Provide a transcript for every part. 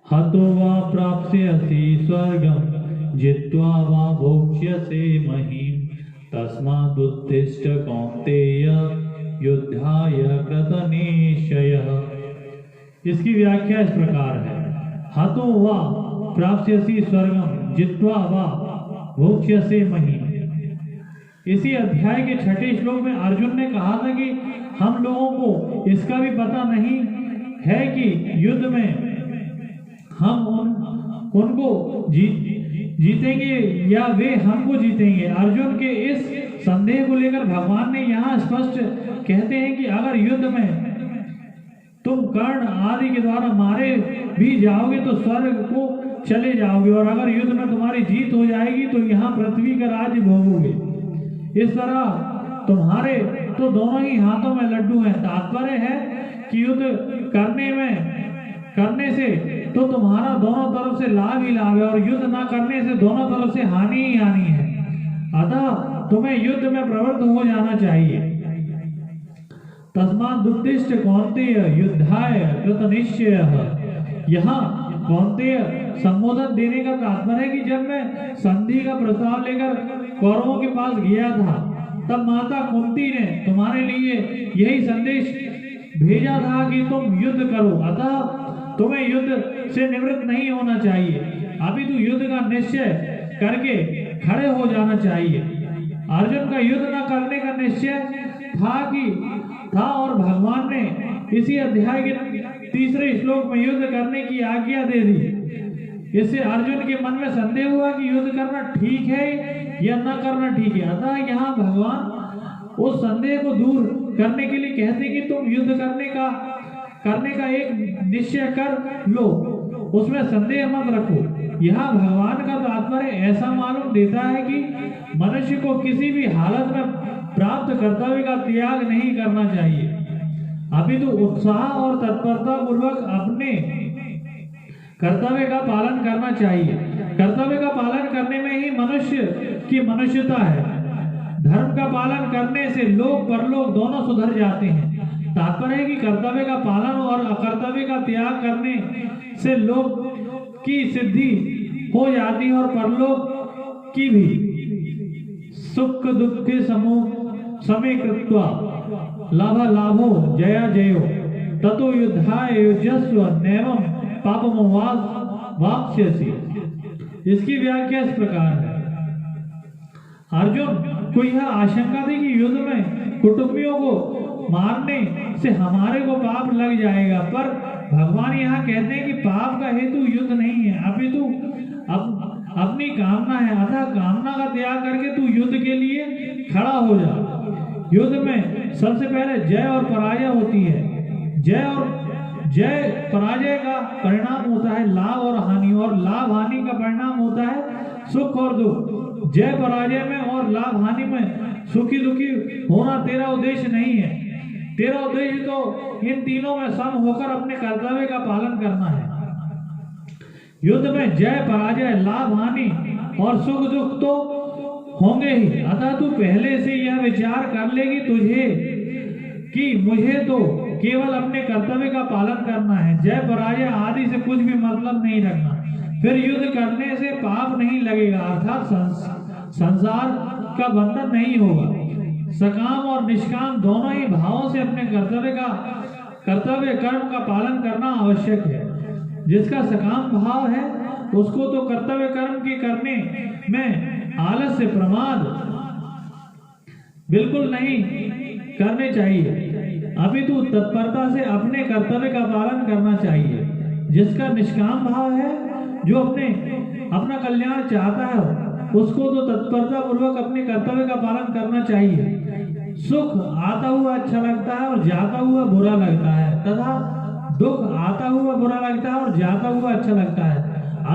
हतो वा प्राप्स्यसि स्वर्गं जित्वा वा भोक्ष्यसे महीम् तस्मादुत्तिष्ठ कौन्तेय युद्धाय कृतनिश्चयः। इसकी व्याख्या इस प्रकार है। हतो वा प्राप्स्यसि स्वर्गं जित्वा वा भोक्ष्यसे महीम्। इसी अध्याय के 6ठे श्लोक में अर्जुन ने कहा था कि हम लोगों को इसका भी पता नहीं है कि युद्ध में हम उनको जीतेंगे या वे हमको जीतेंगे। अर्जुन के इस संदेह को लेकर भगवान ने यहाँ स्पष्ट कहते हैं कि अगर युद्ध में तुम कर्ण आदि के द्वारा मारे भी जाओगे तो स्वर्ग को चले जाओगे, और अगर युद्ध में तुम्हारी जीत हो जाएगी तो यहाँ पृथ्वी का राज्य भोगोगे। इस तरह तुम्हारे तो दोनों ही हाथों में लड्डू हैं। तात्पर्य है कि युद्ध करने से तो तुम्हारा दोनों तरफ से लाभ ही लाभ है, और युद्ध ना करने से दोनों तरफ से हानि ही हानि है। अतः तुम्हें युद्ध में प्रवृत्त हो जाना चाहिए। तस्मादुत्तिष्ठ कौन्तेय युद्धाय कृतनिश्चयः। यहाँ कौन्तेय संबोधन देने का तात्पर्य है कि जब मैं संधि का प्रस्ताव लेकर कौरवों के पास गया था तब माता कुंती ने तुम्हारे लिए यही संदेश भेजा था कि तुम युद्ध करो। अतः तुम्हें युद्ध से निवृत्त नहीं होना चाहिए, अभी तो युद्ध का निश्चय करके खड़े हो जाना चाहिए। अर्जुन का युद्ध न करने का निश्चय था और भगवान ने इसी अध्याय के 3रे श्लोक में युद्ध करने की आज्ञा दे दी। इससे अर्जुन के मन में संदेह हुआ कि युद्ध करना ठीक है या न करना ठीक है। अतः यहाँ भगवान उस संदेह को दूर करने के लिए कहते कि तुम युद्ध करने का एक निश्चय कर लो, उसमें संदेह मत रखो। यहाँ भगवान का तात्पर्य ऐसा मालूम देता है कि मनुष्य को किसी भी हालत में प्राप्त कर्तव्य का त्याग नहीं करना चाहिए, अभी तो उत्साह और तत्परता पूर्वक अपने कर्तव्य का पालन करना चाहिए। कर्तव्य का पालन करने में ही मनुष्य की मनुष्यता है। धर्म का पालन करने से लोक परलोक दोनों सुधर जाते हैं। तात्पर्य है कि कर्तव्य का पालन और अकर्तव्य का त्याग करने से लोक की सिद्धि हो जाती है और परलोक की भी। सुख दुख के समय कृत्वा लाभो जया जयो ततो युद्धाय युज्यस्व नैवं पापमवाप्स्यसि। इसकी व्याख्या इस प्रकार है। अर्जुन को यह आशंका थी कि युद्ध में कुटुंबियों को मारने से हमारे को पाप लग जाएगा, पर भगवान यहाँ कहते हैं कि पाप का हेतु युद्ध नहीं है, अपितु अपनी कामना है। अतः कामना का त्याग करके तू युद्ध के लिए खड़ा हो जा। युद्ध में सबसे पहले जय और पराजय होती है। जय पराजय का परिणाम होता है लाभ और हानि, और लाभ हानि का परिणाम होता है सुख और दुख। जय पराजय में और लाभ हानि में सुखी दुखी होना तेरा उद्देश्य नहीं है। तेरा उद्देश्य तो इन तीनों में सम होकर अपने कर्तव्य का पालन करना है। युद्ध में जय पराजय लाभ हानि और सुख दुख तो होंगे ही। अतः तू पहले से यह विचार कर लेगी तुझे कि मुझे तो केवल अपने कर्तव्य का पालन करना है, जय पराजय आदि से कुछ भी मतलब नहीं रखना। फिर युद्ध करने से पाप नहीं लगेगा, अर्थात संसार का बंधन नहीं होगा। सकाम और निष्काम दोनों ही भावों से अपने कर्तव्य कर्म का पालन करना आवश्यक है। जिसका सकाम भाव है उसको तो कर्तव्य कर्म के करने में आलस्य प्रमाद बिल्कुल नहीं करने चाहिए, अपितु तत्परता से अपने कर्तव्य का पालन करना चाहिए। जिसका निष्काम भाव है, जो अपना कल्याण चाहता है, उसको तो तत्परता पूर्वक अपने कर्तव्य का पालन करना चाहिए। सुख आता हुआ अच्छा लगता है और जाता हुआ बुरा लगता है, तथा दुख आता हुआ बुरा लगता है और जाता हुआ अच्छा लगता है।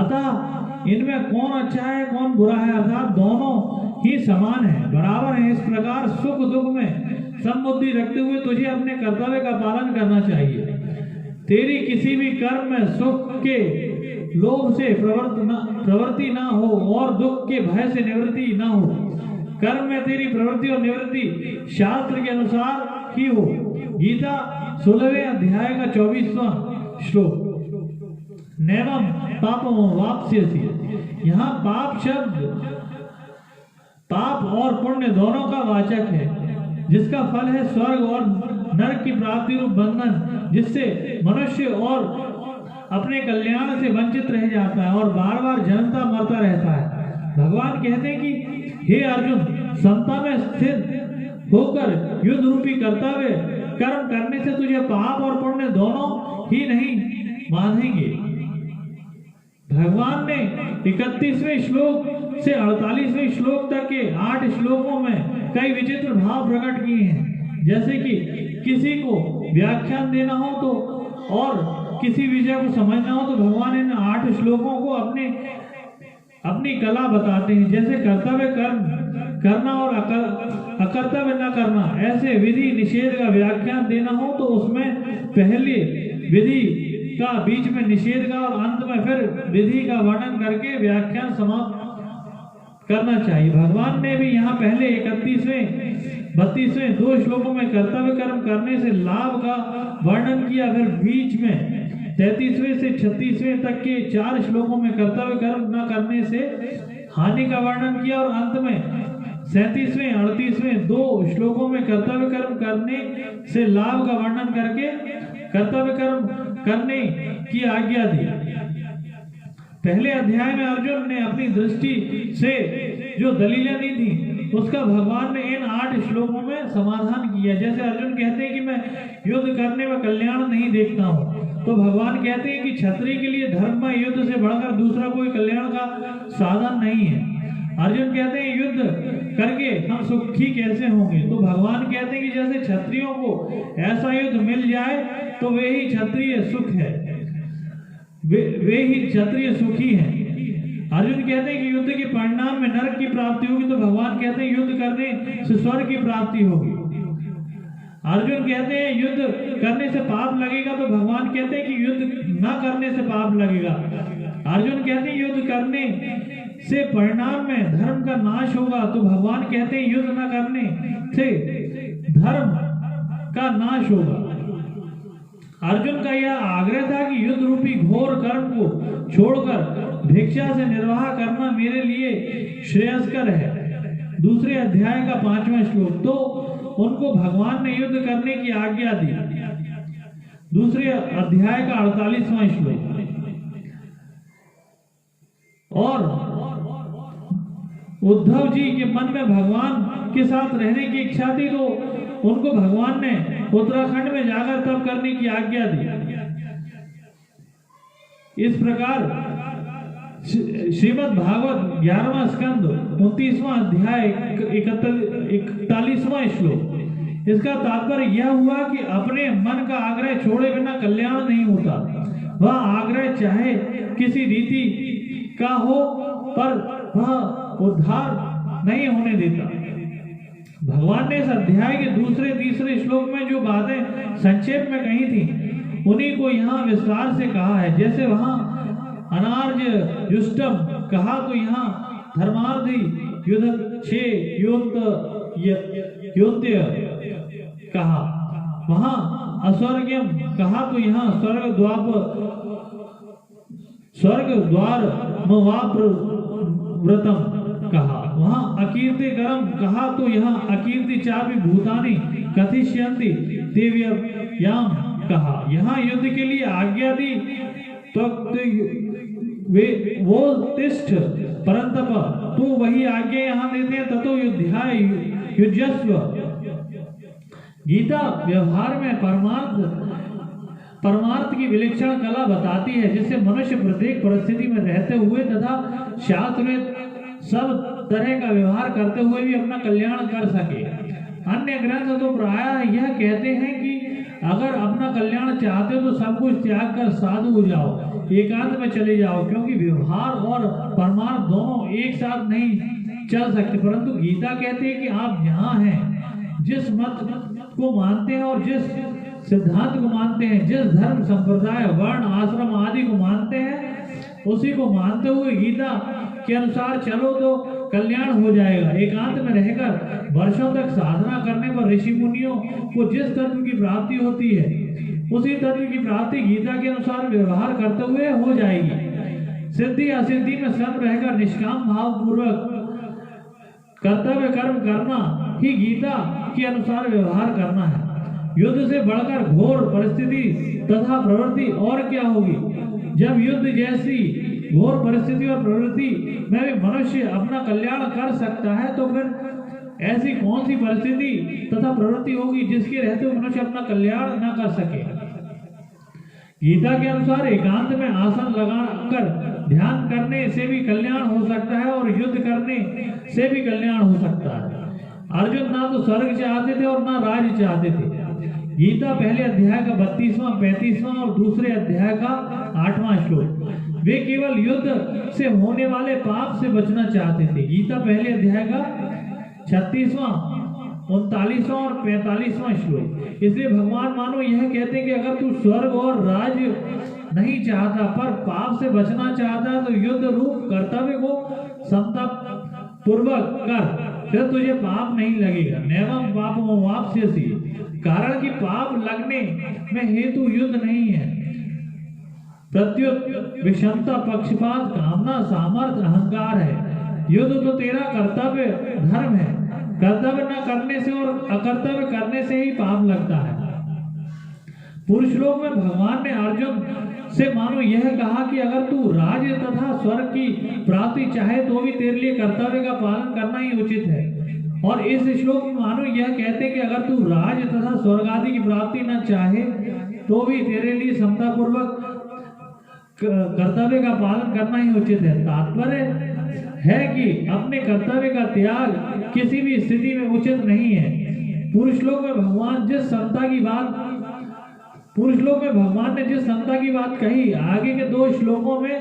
अतः इनमें कौन अच्छा है कौन बुरा है, अर्थात दोनों ही समान है, बराबर है। इस प्रकार सुख दुख में समबुद्धि रखते हुए तुझे अपने कर्तव्य का पालन करना चाहिए। तेरी किसी भी कर्म में सुख के लोभ से प्रवृत्ति ना हो और दुख के भय से निवृत्ति ना हो। कर्म में तेरी प्रवृत्ति और निवृत्ति शास्त्र के अनुसार ही हो। गीता 16वें अध्याय का 24वां श्लोक। नैवम पापम वाप्स्यसि। यहाँ पाप शब्द पाप और पुण्य दोनों का वाचक है, जिसका फल है स्वर्ग और नरक की प्राप्ति रूप बंधन, जिससे मनुष्य और अपने कल्याण से वंचित रह जाता है और बार बार जन्मता मरता रहता है। भगवान कहते हैं कि हे अर्जुन, समता में स्थिर होकर युद्ध रूपी कर्तव्य कर्म करने से तुझे पाप और पुण्य दोनों ही नहीं बांधेंगे। भगवान ने 31वें श्लोक से 48वें श्लोक तक के 8 श्लोकों में कई विचित्र भाव प्रकट किए हैं। जैसे कि किसी को व्याख्यान देना हो तो और किसी विषय को समझना हो तो भगवान इन 8 श्लोकों को अपनी कला बताते हैं। जैसे कर्तव्य कर्म करना और अकर्तव्य न करना, ऐसे विधि निषेध का व्याख्यान देना हो तो उसमें पहले विधि का, बीच में निषेध का और अंत में फिर विधि का वर्णन करके व्याख्यान समाप्त करना चाहिए। भगवान ने भी यहाँ पहले 31वें 32वें 2 श्लोकों में कर्तव्य कर्म करने से लाभ का वर्णन किया, फिर बीच में 33वें से 36वें तक के 4 श्लोकों में कर्तव्य कर्म न करने से हानि का वर्णन किया और अंत में 37वें 38वें 2 श्लोकों में कर्तव्य कर्म करने से लाभ का वर्णन करके कर्तव्य कर्म करने की आज्ञा दी। पहले अध्याय में अर्जुन ने अपनी दृष्टि से जो दलीलें दी थी उसका भगवान ने इन 8 श्लोकों में समाधान किया। जैसे अर्जुन कहते हैं कि मैं युद्ध करने में कल्याण नहीं देखता हूँ, तो भगवान कहते हैं कि क्षत्रिय के लिए धर्म में युद्ध से बढ़कर दूसरा कोई कल्याण का साधन नहीं है। अर्जुन कहते हैं युद्ध करके हम सुखी कैसे होंगे, तो भगवान कहते हैं कि जैसे क्षत्रियों को ऐसा युद्ध मिल जाए तो वे ही क्षत्रिय सुख है, वे ही क्षत्रिय सुखी हैं। अर्जुन कहते हैं कि युद्ध के परिणाम में नरक की प्राप्ति होगी, तो भगवान कहते हैं युद्ध करने से स्वर्ग की प्राप्ति होगी। अर्जुन कहते हैं युद्ध करने से पाप लगेगा, तो भगवान कहते हैं कि युद्ध न करने से पाप लगेगा। अर्जुन कहते हैं युद्ध करने से परिणाम में धर्म का नाश होगा, तो भगवान कहते हैं युद्ध न करने से धर्म का नाश होगा। अर्जुन का यह आग्रह था कि युद्ध रूपी घोर कर्म को छोड़कर भिक्षा से निर्वाह करना मेरे लिए श्रेयस्कर है। दूसरे अध्याय का 5वां श्लोक, तो उनको भगवान ने युद्ध करने की आज्ञा दी। दूसरे अध्याय का 48वां श्लोक, और उद्धव जी के मन में भगवान के साथ रहने की इच्छा थी, तो उनको भगवान ने उत्तराखंड में जाकर तप करने की आज्ञा दी। इस प्रकार श्रीमद् भागवत 11वां स्कंद 29वां अध्याय 41वां श्लोक, इसका तात्पर्य यह हुआ कि अपने मन का आग्रह छोड़े बिना कल्याण नहीं होता। वह आग्रह चाहे किसी रीति का हो, पर वह उद्धार नहीं होने देता। भगवान ने इस अध्याय के दूसरे तीसरे श्लोक में जो बातें संक्षेप में कही थी उन्हीं को यहाँ विस्तार से कहा है। जैसे वहाँ अनार्ज युष्टम कहा, तो यहाँ धर्मार्थी युद्धक्षे योत्य कहा। वहाँ अस्वर्ग्यम कहा, तो यहाँ स्वर्ग द्वार व्रतम कहा। वहाँ अकीर्तिकरम कहा, तो यहाँ अकीर्ति चापि भूतानि कथिष्यन्ति देव्याम कहा। यहाँ युद्ध के लिए आज्ञा दी, तो वो तिष्ठ परंतप, तो वही आज्ञा यहाँ देते हैं, ततो युद्धाय युज्यस्व। गीता व्यवहार में परमार्थ की विलक्षण कला बताती है, जिससे मनुष्य प्रत्येक परिस्थिति में रहते हुए तथा शास्त्र में सब तरह का व्यवहार करते हुए भी अपना कल्याण कर सके। अन्य ग्रंथ तो प्रायः यह कहते हैं कि अगर अपना कल्याण चाहते हो तो सब कुछ त्याग कर साधु हो जाओ, एकांत में चले जाओ, क्योंकि व्यवहार और परमार्थ दोनों एक साथ नहीं चल सकते। परंतु गीता कहती है कि आप यहाँ हैं, जिस मत को मानते हैं और जिस सिद्धांत को मानते हैं, जिस धर्म संप्रदाय वर्ण आश्रम आदि को मानते हैं, उसी को मानते हुए गीता के अनुसार चलो तो कल्याण हो जाएगा। एकांत में रहकर वर्षों तक साधना करने पर ऋषि मुनियों को जिस तत्व की प्राप्ति होती है उसी तत्व की प्राप्ति गीता के अनुसार व्यवहार करते हुए हो जाएगी। सिद्धि असिद्धि में सम रहकर निष्काम भाव पूर्वक कर्तव्य कर्म करना ही गीता के अनुसार व्यवहार करना है। युद्ध से बढ़कर घोर परिस्थिति तथा प्रवृत्ति और क्या होगी। जब युद्ध जैसी घोर परिस्थिति और प्रवृत्ति में भी मनुष्य अपना कल्याण कर सकता है तो फिर ऐसी कौन सी परिस्थिति तथा प्रवृत्ति होगी जिसके रहते हुए मनुष्य अपना कल्याण न कर सके। गीता के अनुसार एकांत में आसन लगाकर ध्यान करने से भी कल्याण हो सकता है और युद्ध करने से भी कल्याण हो सकता है। अर्जुन ना तो स्वर्ग चाहते थे और ना राज्य चाहते थे। गीता पहले अध्याय का 32वां 35वां और दूसरे अध्याय का 8वां श्लोक। वे केवल युद्ध से होने वाले पाप से बचना चाहते थे। गीता पहले अध्याय का 36वां 39वां और 45वां श्लोक। इसलिए भगवान मानो यह कहते हैं कि अगर तू स्वर्ग और राज्य नहीं चाहता पर पाप से बचना चाहता है तो युद्ध रूप कर्तव्य को समता पूर्वक कर, फिर तुझे पाप नहीं लगेगा। नैवम पापमवाप्स्यसि, कारण कि पाप लगने में हेतु युद्ध नहीं है। प्रत्युत विषमता पक्षपात कामना सामर्थ्य अहंकार है। युद्ध तो तेरा कर्तव्य धर्म है। कर्तव्य न करने से और अकर्तव्य करने से ही पाप लगता है। पुरुष लोक में भगवान ने अर्जुन से मानो यह कहा कि अगर तू राज्य तथा स्वर्ग की प्राप्ति चाहे तो भी तेरे लिए कर्तव्य का पालन करना ही उचित है। और इस श्लोक में मानो यह कहते कि अगर तू राज्य तथा स्वर्ग आदि की प्राप्ति न चाहे तो भी तेरे लिए समता पूर्वक कर्तव्य का पालन करना ही उचित है। तात्पर्य है कि अपने कर्तव्य का त्याग किसी भी स्थिति में उचित नहीं है। पुरुष लोक में भगवान ने जिस समता की बात कही आगे के 2 श्लोकों में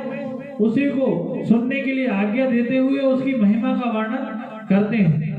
उसी को सुनने के लिए आज्ञा देते हुए उसकी महिमा का वर्णन करते हैं।